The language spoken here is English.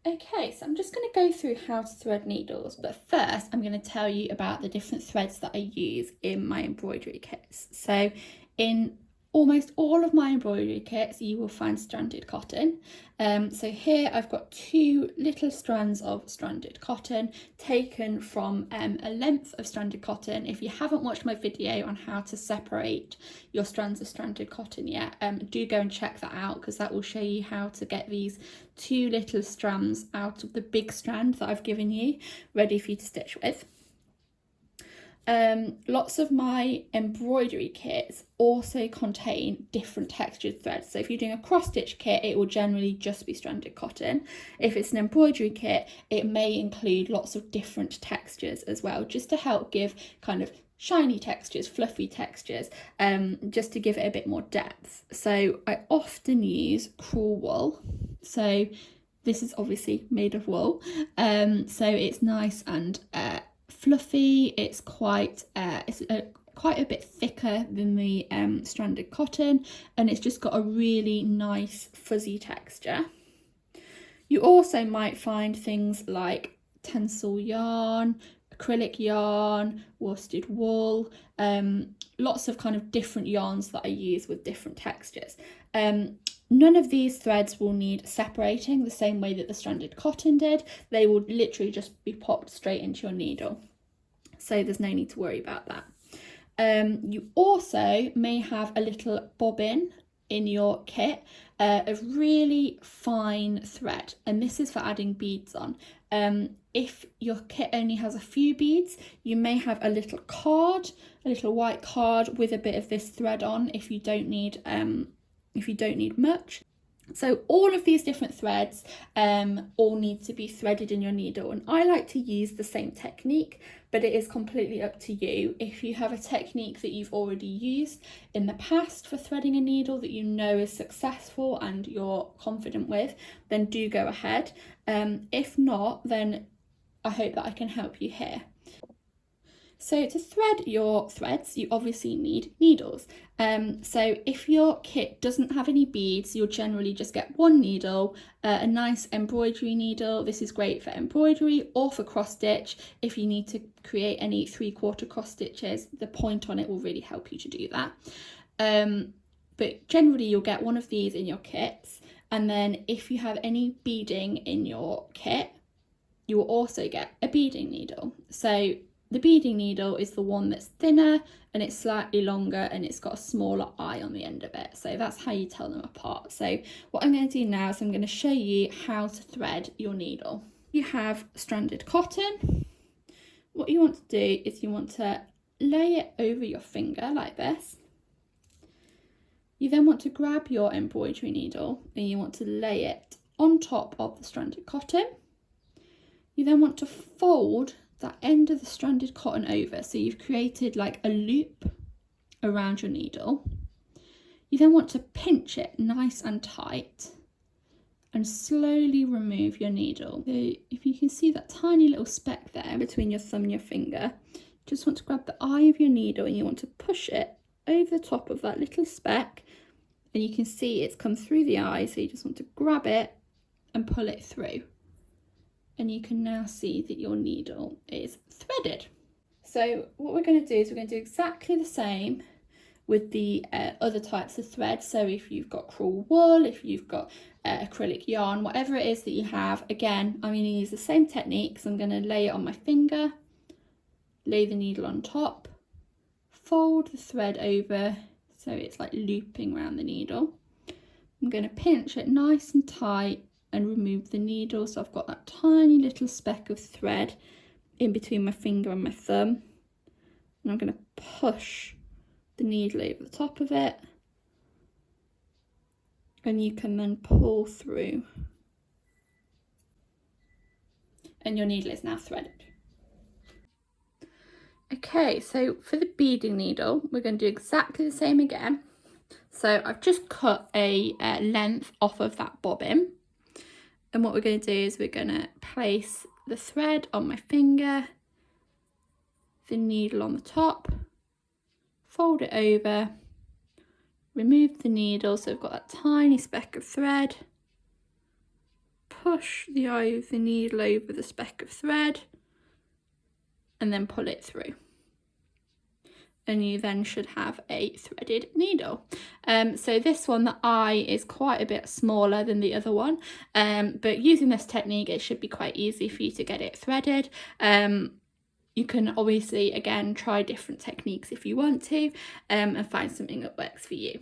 Okay, so I'm just going to go through how to thread needles, but first I'm going to tell you about the different threads that I use in my embroidery kits. So in almost all of my embroidery kits you will find stranded cotton. So here I've got 2 little strands of stranded cotton taken from a length of stranded cotton. If you haven't watched my video on how to separate your strands of stranded cotton yet, do go and check that out, because that will show you how to get these 2 little strands out of the big strand that I've given you, ready for you to stitch with. Lots of my embroidery kits also contain different textured threads. So if you're doing a cross stitch kit, it will generally just be stranded cotton. If it's an embroidery kit, it may include lots of different textures as well, just to help give kind of shiny textures, fluffy textures, just to give it a bit more depth. So I often use Crewel wool. So this is obviously made of wool, so it's nice and fluffy. It's quite quite a bit thicker than the stranded cotton, and it's just got a really nice fuzzy texture. You also might find things like tencel yarn, acrylic yarn, worsted wool, lots of kind of different yarns that I use with different textures. None of these threads will need separating the same way that the stranded cotton did. They will literally just be popped straight into your needle, so there's no need to worry about that. You also may have a little bobbin in your kit of really fine thread, and this is for adding beads on. If your kit only has a few beads, you may have a little card, a little white card with a bit of this thread on if you don't need much. So all of these different threads all need to be threaded in your needle, and I like to use the same technique, but it is completely up to you. If you have a technique that you've already used in the past for threading a needle that you know is successful and you're confident with, then do go ahead. If not, then I hope that I can help you here. So to thread your threads, you obviously need needles. So if your kit doesn't have any beads, you'll generally just get one needle, a nice embroidery needle. This is great for embroidery or for cross stitch. If you need to create any 3/4 cross stitches, the point on it will really help you to do that. But generally you'll get one of these in your kits. And then if you have any beading in your kit, you will also get a beading needle. So the beading needle is the one that's thinner and it's slightly longer and it's got a smaller eye on the end of it. So that's how you tell them apart. So what I'm going to do now is I'm going to show you how to thread your needle. You have stranded cotton. What you want to do is you want to lay it over your finger like this. You then want to grab your embroidery needle and you want to lay it on top of the stranded cotton. You then want to fold that end of the stranded cotton over, so you've created like a loop around your needle. You then want to pinch it nice and tight and slowly remove your needle. So if you can see that tiny little speck there between your thumb and your finger, just want to grab the eye of your needle and you want to push it over the top of that little speck, and you can see it's come through the eye, so you just want to grab it and pull it through. And you can now see that your needle is threaded. So what we're going to do is we're going to do exactly the same with the other types of thread. So if you've got Crewel wool, if you've got acrylic yarn, whatever it is that you have, again, I'm going to use the same technique. So I'm going to lay it on my finger, lay the needle on top, fold the thread over so it's like looping around the needle. I'm going to pinch it nice and tight and remove the needle, so I've got that tiny little speck of thread in between my finger and my thumb, and I'm going to push the needle over the top of it, and you can then pull through, and your needle is now threaded. Okay, so for the beading needle we're going to do exactly the same again. So I've just cut a length off of that bobbin. And what we're going to do is we're going to place the thread on my finger, the needle on the top, fold it over, remove the needle so I've got that tiny speck of thread, push the eye of the needle over the speck of thread and then pull it through. And you then should have a threaded needle. So this one, the eye is quite a bit smaller than the other one, but using this technique, it should be quite easy for you to get it threaded. You can obviously, again, try different techniques if you want to, and find something that works for you.